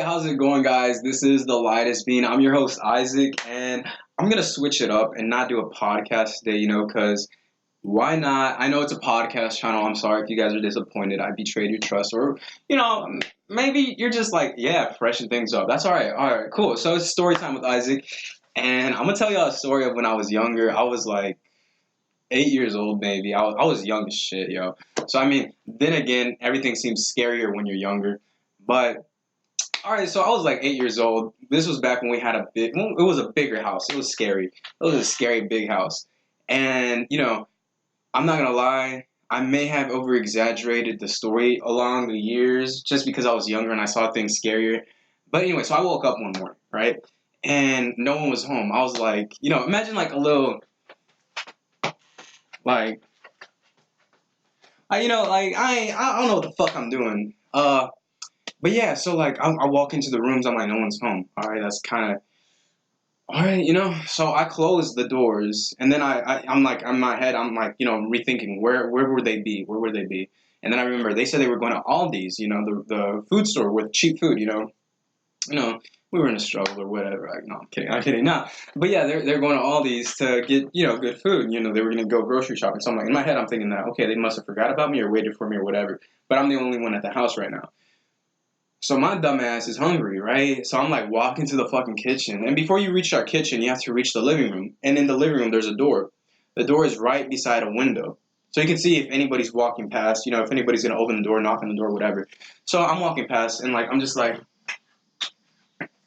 how's it going, guys? This is the Lightest Bean. I'm your host, Isaac, and I'm gonna switch it up and not do a podcast today, because why not? I know it's a podcast channel. I'm sorry if you guys are disappointed. I betrayed your trust, or maybe you're just like, yeah, freshen things up. That's all right. All right, cool. So it's story time with Isaac, and I'm gonna tell y'all a story of when I was younger. I was like 8 years old, maybe. I was young as shit, yo. So I mean, then again, everything seems scarier when you're younger, but. All right, so I was like 8 years old. This was back when we had it was a bigger house. It was scary. It was a scary big house. And, I'm not going to lie. I may have over exaggerated the story along the years just because I was younger and I saw things scarier. But anyway, so I woke up one morning, right? And no one was home. I was like, imagine like a little, like, I don't know what the fuck I'm doing. But yeah, so like I walk into the rooms, I'm like, no one's home. All right, that's kind of all right, So I close the doors, and then I'm like, in my head, I'm like, rethinking where would they be? Where would they be? And then I remember they said they were going to Aldi's, the food store with cheap food, we were in a struggle or whatever. Like, no, I'm kidding, no. But yeah, they're going to Aldi's to get good food. They were gonna go grocery shopping. So I'm like, in my head, I'm thinking that okay, they must have forgot about me or waited for me or whatever. But I'm the only one at the house right now. So my dumb ass is hungry, right? So I'm like walking to the fucking kitchen. And before you reach our kitchen, you have to reach the living room. And in the living room, there's a door. The door is right beside a window. So you can see if anybody's walking past, if anybody's going to open the door, knock on the door, whatever. So I'm walking past and like, I'm just like,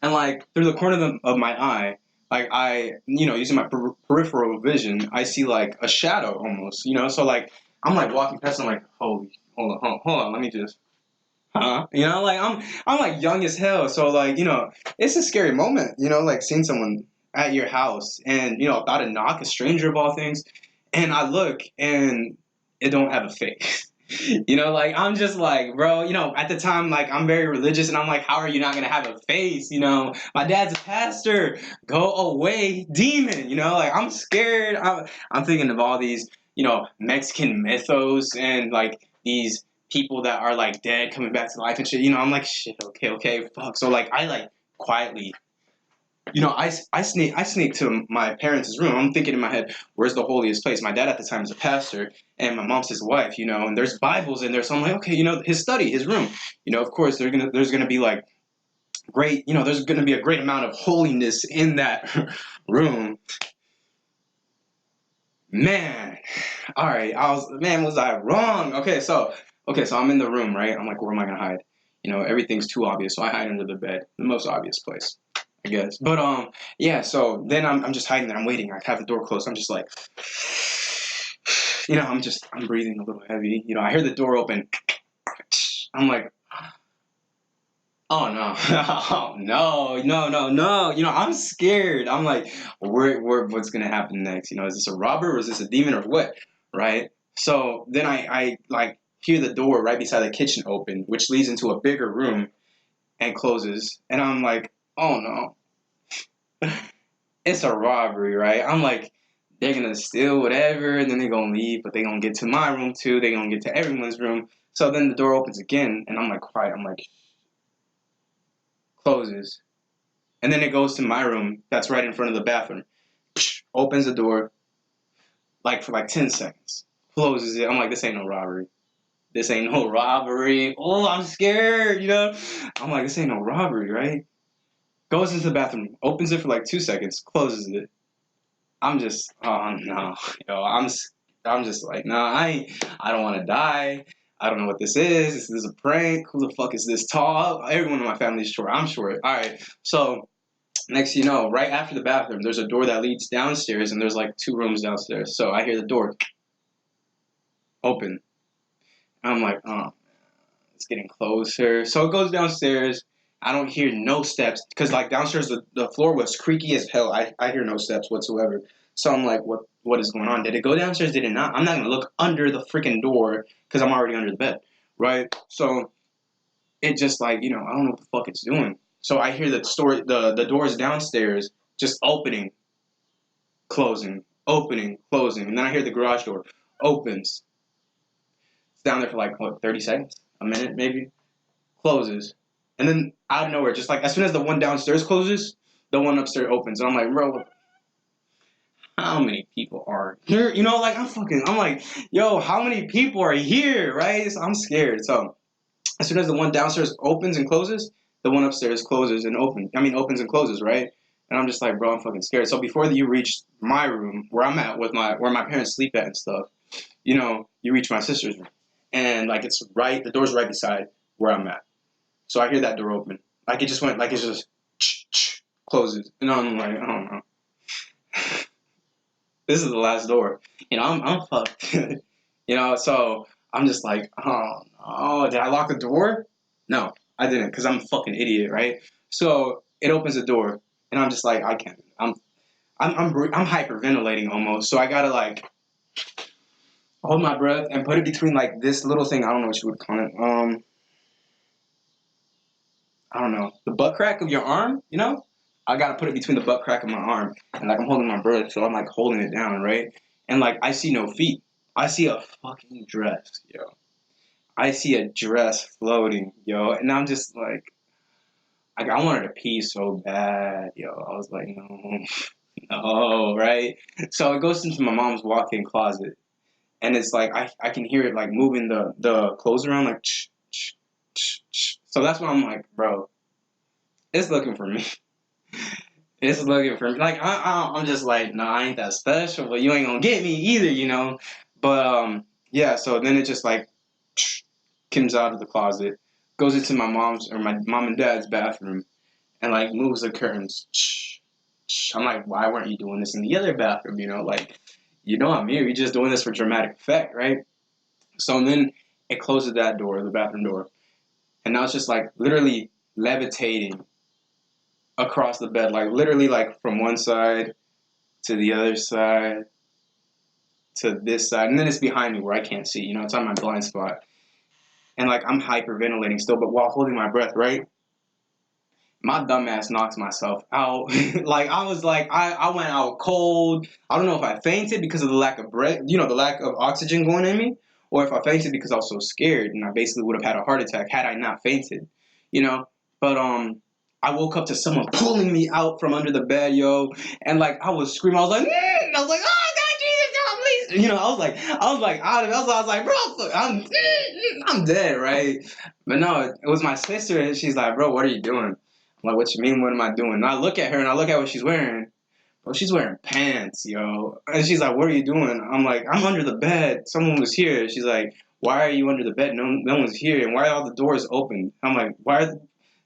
and like through the corner of my eye, like using my peripheral vision, I see like a shadow almost, So like, I'm like walking past and I'm like, holy, hold on, let me just. Huh? Like I'm like young as hell, so like it's a scary moment, like seeing someone at your house and about to knock a stranger of all things, and I look and it don't have a face. Like I'm just like, bro, at the time like I'm very religious and I'm like, how are you not gonna have a face? My dad's a pastor. Go away, demon. Like I'm scared. I'm thinking of all these Mexican mythos and like these people that are like dead coming back to life and shit. I'm like, shit, okay, fuck. So like I like quietly, I sneak to my parents' room. I'm thinking in my head, where's the holiest place? My dad at the time is a pastor and my mom's his wife, and there's Bibles in there. So I'm like, okay, his study, his room. Of course there's gonna be like great, there's gonna be a great amount of holiness in that room. Man, all right, was I wrong? Okay, so I'm in the room, right? I'm like, where am I gonna hide? Everything's too obvious, so I hide under the bed, the most obvious place, I guess. But yeah. So then I'm just hiding there. I'm waiting. I have the door closed. I'm just like, I'm breathing a little heavy. I hear the door open. I'm like, oh no, oh no. I'm scared. I'm like, what's gonna happen next? Is this a robber or is this a demon or what? Right? So then I like hear the door right beside the kitchen open, which leads into a bigger room and closes. And I'm like, oh no, it's a robbery, right? I'm like, they're gonna steal whatever, and then they're gonna leave, but they're gonna get to my room too. They're gonna get to everyone's room. So then the door opens again, and I'm like, quiet. I'm like, closes. And then it goes to my room that's right in front of the bathroom. Opens the door, like for like 10 seconds. Closes it. I'm like, this ain't no robbery. This ain't no robbery. Oh, I'm scared, I'm like, this ain't no robbery, right? Goes into the bathroom, opens it for like 2 seconds, closes it. I'm just, oh no, I'm just like, no, I don't want to die. I don't know what this is. This is a prank. Who the fuck is this tall? Everyone in my family is short. I'm short. All right. So next, right after the bathroom, there's a door that leads downstairs, and there's like 2 rooms downstairs. So I hear the door open. I'm like, oh, it's getting closer. So it goes downstairs. I don't hear no steps because like downstairs the floor was creaky as hell. I hear no steps whatsoever. So I'm like, what is going on? Did it go downstairs? Did it not? I'm not gonna look under the freaking door because I'm already under the bed, right? So it just like I don't know what the fuck it's doing. So I hear the doors downstairs just opening, closing, opening, closing, and then I hear the garage door opens. It's down there for like 30 seconds, a minute maybe, closes. And then out of nowhere, just like as soon as the one downstairs closes, the one upstairs opens. And I'm like, bro, how many people are here? You know, like I'm like, yo, how many people are here, right? So I'm scared. So as soon as the one downstairs opens and closes, the one upstairs closes and opens and closes, right? And I'm just like, bro, I'm fucking scared. So before you reach my room, where I'm at with where my parents sleep at and stuff, you know, you reach my sister's room, and like it's right, the door's right beside where I'm at. So I hear that door open, like it just went, like it's just closes, and I'm like, I don't know. This is the last door. You know, I'm fucked. You know, so I'm just like, oh no, did I lock the door? No, I didn't, because I'm a fucking idiot, right? So it opens the door, and I'm just like, I can't. I'm hyperventilating almost. So I gotta like hold my breath and put it between like this little thing. I don't know what you would call it. I don't know, the butt crack of your arm. You know, I gotta put it between the butt crack of my arm, and like I'm holding my breath, so I'm like holding it down, right? And like I see no feet. I see a fucking dress, yo. I see a dress floating, yo, and I'm just like I wanted to pee so bad, yo. I was like, no, no, right? So it goes into my mom's walk-in closet, and it's like I can hear it like moving the clothes around, like. So that's when I'm like, bro, it's looking for me. It's looking for me. Like I'm just like, no, I ain't that special, but you ain't gonna get me either, you know. But yeah. So then it just like comes out of the closet, goes into my mom's or my mom and dad's bathroom, and like moves the curtains. I'm like, why weren't you doing this in the other bathroom? You know, like, you know, I'm here. You're just doing this for dramatic effect, right? So then it closes that door, the bathroom door, and now it's just like literally levitating across the bed, like literally like from one side to the other side to this side, and then it's behind me where I can't see. You know, it's on my blind spot, and like I'm hyperventilating still, but while holding my breath, right? My dumbass knocks myself out. Like I was like, I went out cold. I don't know if I fainted because of the lack of breath, you know, the lack of oxygen going in me, or if I fainted because I was so scared and I basically would have had a heart attack had I not fainted, you know. But I woke up to someone pulling me out from under the bed, yo, and like I was screaming. I was like, I was like, oh God, Jesus, God, please, you know. I was like out of it. I was like, bro, look, I'm dead, right? But no, it was my sister, and she's like, bro, what are you doing? I'm like, what you mean? What am I doing? And I look at her and I look at what she's wearing. Bro, she's wearing pants, yo. And she's like, what are you doing? I'm like, I'm under the bed. Someone was here. She's like, why are you under the bed? No one's here. And why are all the doors open? I'm like, why are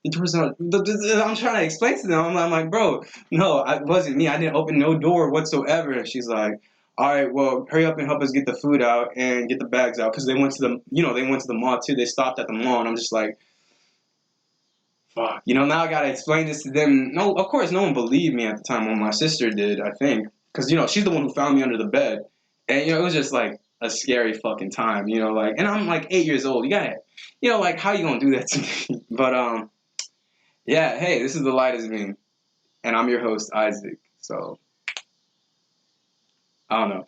the doors not? I'm trying to explain to them. I'm like, bro, no, it wasn't me. I didn't open no door whatsoever. And she's like, all right, well, hurry up and help us get the food out and get the bags out. Because they went to they went to the mall too. They stopped at the mall. And I'm just like, fuck. You know, now I gotta explain this to them. No, of course, no one believed me at the time. Well, my sister did, I think. Because, you know, she's the one who found me under the bed. And, you know, it was just like a scary fucking time, you know, like, and I'm like 8 years old. You gotta, you know, like, how you gonna do that to me? But, yeah, hey, this is The Light Is Me. And I'm your host, Isaac. So, I don't know.